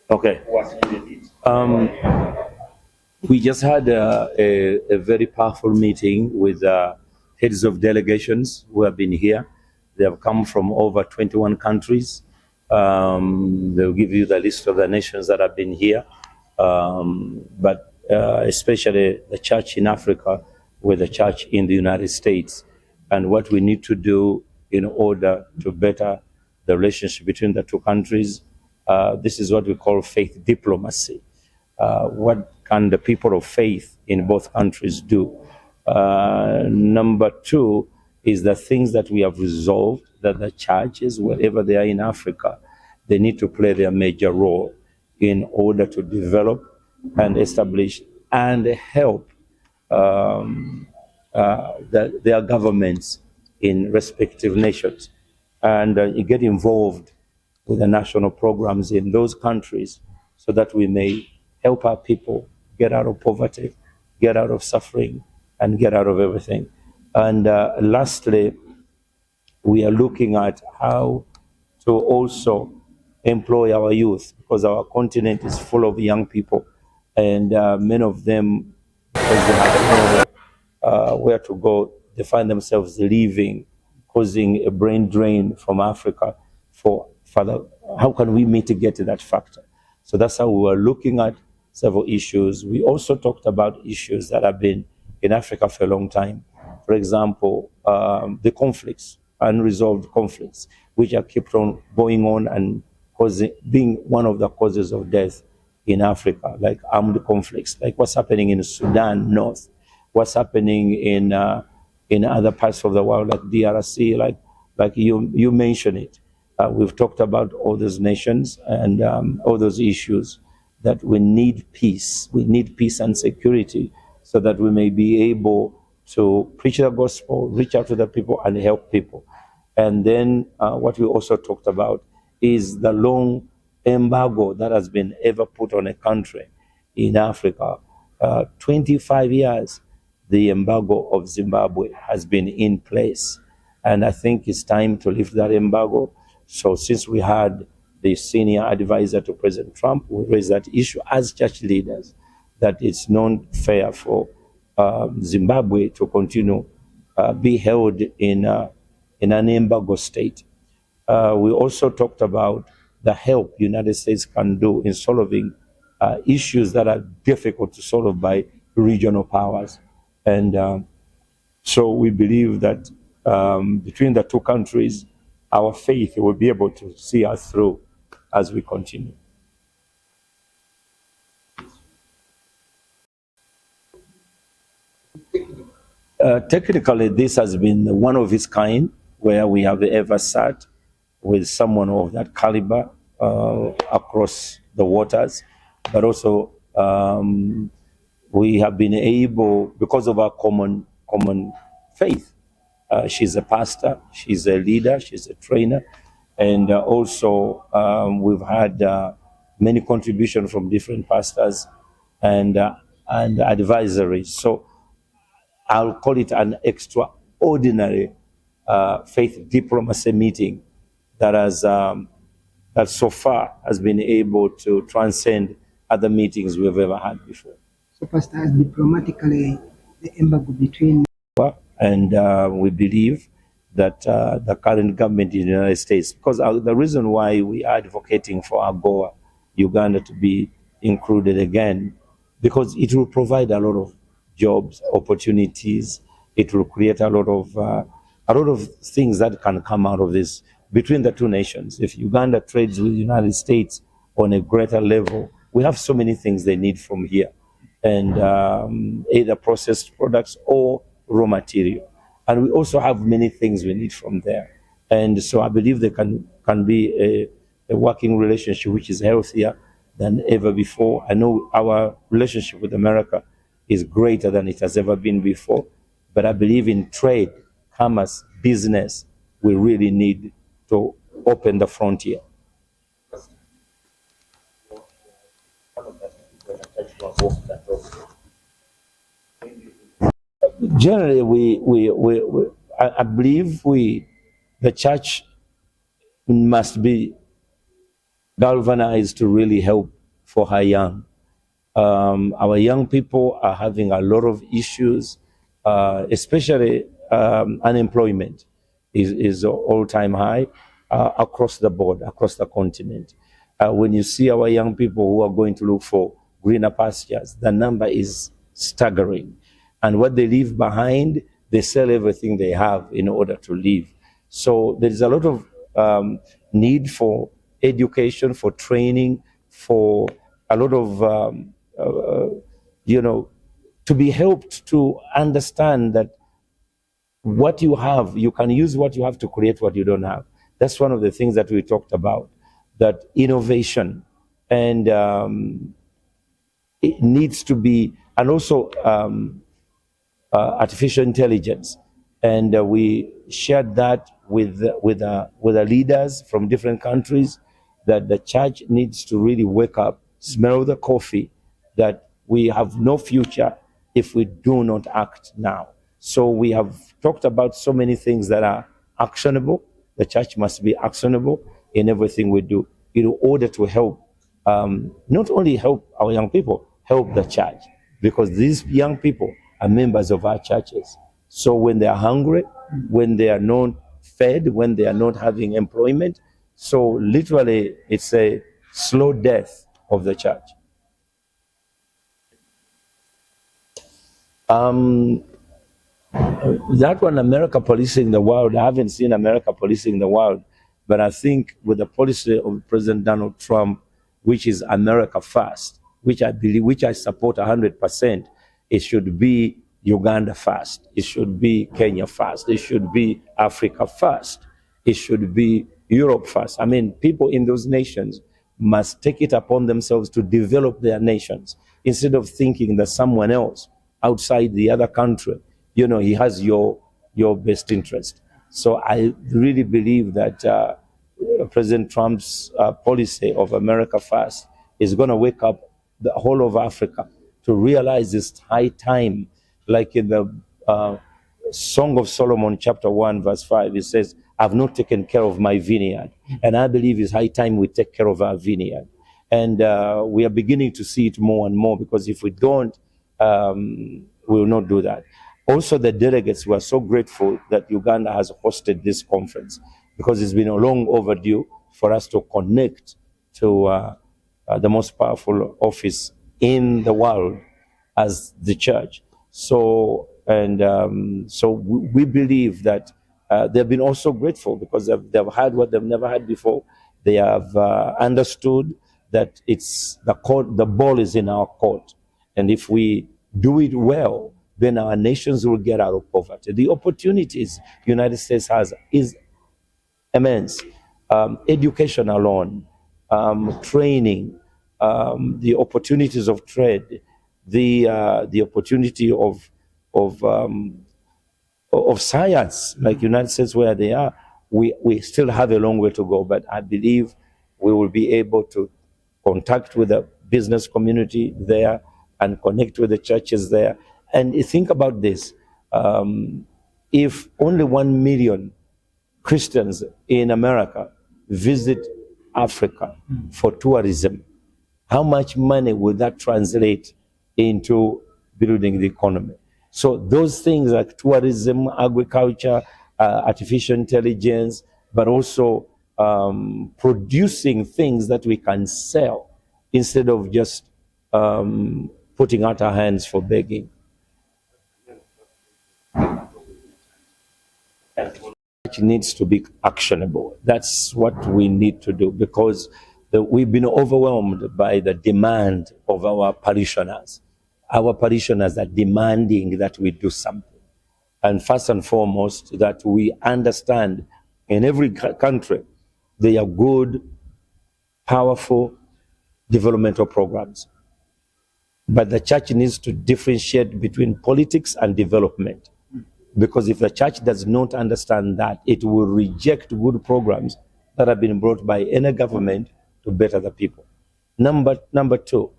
Okay. We just had a very powerful meeting with heads of delegations who have been here. They have come from over 21 countries. They'll give you the list of the nations that have been here, but especially the church in Africa with the church in the United States, and what we need to do in order to better the relationship between the two countries. This is what we call faith diplomacy. What can the people of faith in both countries do? Number two is the things that we have resolved, that the churches, wherever they are in Africa, they need to play their major role in order to develop and establish and help their governments in respective nations, and get involved with the national programs in those countries so that we may help our people get out of poverty, get out of suffering, and get out of everything. And lastly, we are looking at how to also employ our youth, because our continent is full of young people, and many of them, because they have where to go, they find themselves leaving, causing a brain drain from Africa. How can we mitigate that factor? So that's how we were looking at several issues. We also talked about issues that have been in Africa for a long time. For example, the conflicts, unresolved conflicts, which are kept on going on and being one of the causes of death in Africa, like armed conflicts, like what's happening in Sudan North, what's happening in other parts of the world, like DRC, like you mentioned it. We've talked about all those nations and all those issues, that we need peace. We need peace and security so that we may be able to preach the gospel, reach out to the people, and help people. And then what we also talked about is the long embargo that has been ever put on a country in Africa. 25 years, the embargo of Zimbabwe has been in place. And I think it's time to lift that embargo. So since we had the senior advisor to President Trump, we raised that issue as church leaders, that it's not fair for Zimbabwe to continue be held in an embargo state. We also talked about the help United States can do in solving issues that are difficult to solve by regional powers. And so we believe that between the two countries, our faith will be able to see us through as we continue. Technically, this has been one of its kind where we have ever sat with someone of that caliber across the waters, but also we have been able, because of our common faith. She's a pastor, she's a leader, she's a trainer, and also we've had many contributions from different pastors and advisories. So I'll call it an extraordinary faith diplomacy meeting that has that so far has been able to transcend other meetings we've ever had before. So, Pastor, as diplomatically, the embargo between... And we believe that the current government in the United States, because the reason why we are advocating for Agoa, Uganda, to be included again, because it will provide a lot of jobs, opportunities. It will create a lot of things that can come out of this between the two nations. If Uganda trades with the United States on a greater level, we have so many things they need from here, and either processed products or raw material. And we also have many things we need from there. And so I believe there can be a working relationship which is healthier than ever before. I know our relationship with America is greater than it has ever been before, but I believe in trade, commerce, business, we really need to open the frontier. Generally, I believe the church must be galvanized to really help for her young. Our young people are having a lot of issues, especially unemployment is all-time high across the board, across the continent. When you see our young people who are going to look for greener pastures, the number is staggering. And what they leave behind, they sell everything they have in order to live. So there is a lot of need for education, for training, for a lot of, to be helped to understand that what you have, you can use what you have to create what you don't have. That's one of the things that we talked about, that innovation and it needs to be, and also artificial intelligence. And we shared that with the leaders from different countries, that the church needs to really wake up, smell the coffee, that we have no future if we do not act now. So we have talked about so many things that are actionable. The church must be actionable in everything we do in order to help, not only help our young people, help the church, because these young people are members of our churches. So when they are hungry, when they are not fed, when they are not having employment, so literally it's a slow death of the church. That one, America policing the world, I haven't seen America policing the world, but I think with the policy of President Donald Trump, which is America first, which I believe, which I support 100%, it should be Uganda first, it should be Kenya first, it should be Africa first, it should be Europe first. I mean, people in those nations must take it upon themselves to develop their nations instead of thinking that someone else outside the other country, he has your best interest. So I really believe that President Trump's policy of America first is going to wake up the whole of Africa to realize it's high time, like in the Song of Solomon, chapter 1, verse 5, it says, I've not taken care of my vineyard. And I believe it's high time we take care of our vineyard. And we are beginning to see it more and more, because if we don't, we will not do that. Also, the delegates were so grateful that Uganda has hosted this conference, because it's been a long overdue for us to connect to the most powerful office in the world as the church. So, so we believe that they've been also grateful, because they've had what they've never had before. They have understood that it's the ball is in our court. And if we do it well, then our nations will get out of poverty. The opportunities the United States has is immense. Education alone, training, the opportunities of trade, the opportunity of science, like United States where they are, we still have a long way to go, but I believe we will be able to contact with the business community there and connect with the churches there. And think about this, if only 1 million Christians in America visit Africa for tourism, how much money would that translate into building the economy? So those things like tourism, agriculture, artificial intelligence, but also producing things that we can sell instead of just putting out our hands for begging. It needs to be actionable. That's what we need to do, because we've been overwhelmed by the demand of our parishioners. Our parishioners are demanding that we do something. And first and foremost, that we understand in every country there are good, powerful developmental programs. But the church needs to differentiate between politics and development. Because if the church does not understand that, it will reject good programs that have been brought by any government to better the people. Number two,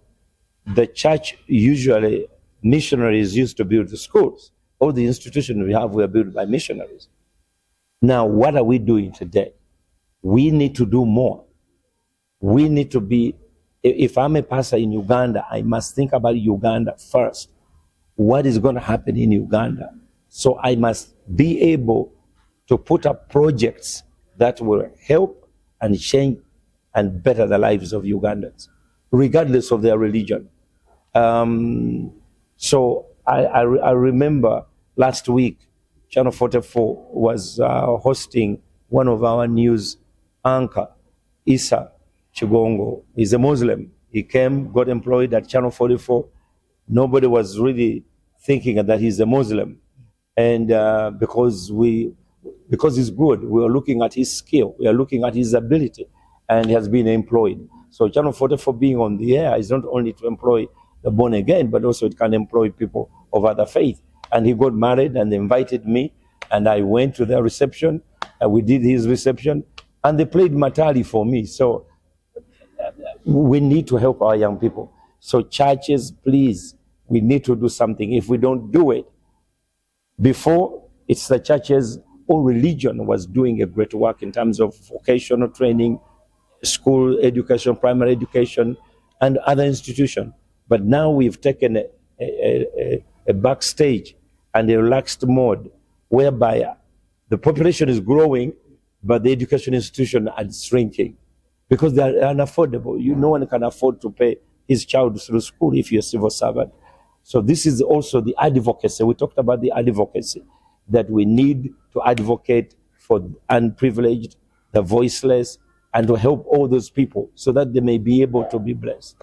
the church usually, missionaries used to build the schools. All the institutions we have were built by missionaries. Now, what are we doing today? We need to do more. We need to be If I'm a pastor in Uganda, I must think about Uganda first. What is going to happen in Uganda? So I must be able to put up projects that will help and change and better the lives of Ugandans, regardless of their religion. So I remember last week, Channel 44 was hosting one of our news anchor, Isa Chigongo. He's a Muslim. He came, got employed at Channel 44. Nobody was really thinking that he's a Muslim. And because he's good, we are looking at his skill, we are looking at his ability, and he has been employed. So Channel 44 being on the air is not only to employ the born again, but also it can employ people of other faith. And he got married and they invited me, and I went to their reception, and we did his reception, and they played Matali for me. So we need to help our young people. So churches, please, we need to do something. If we don't do it, before, it's the churches or religion was doing a great work in terms of vocational training, school education, primary education, and other institutions. But now we've taken a backstage and a relaxed mode whereby the population is growing, but the education institution are shrinking because they are unaffordable. No one can afford to pay his child through school if you're a civil servant. So this is also the advocacy. We talked about the advocacy, that we need to advocate for unprivileged, the voiceless, and to help all those people so that they may be able to be blessed.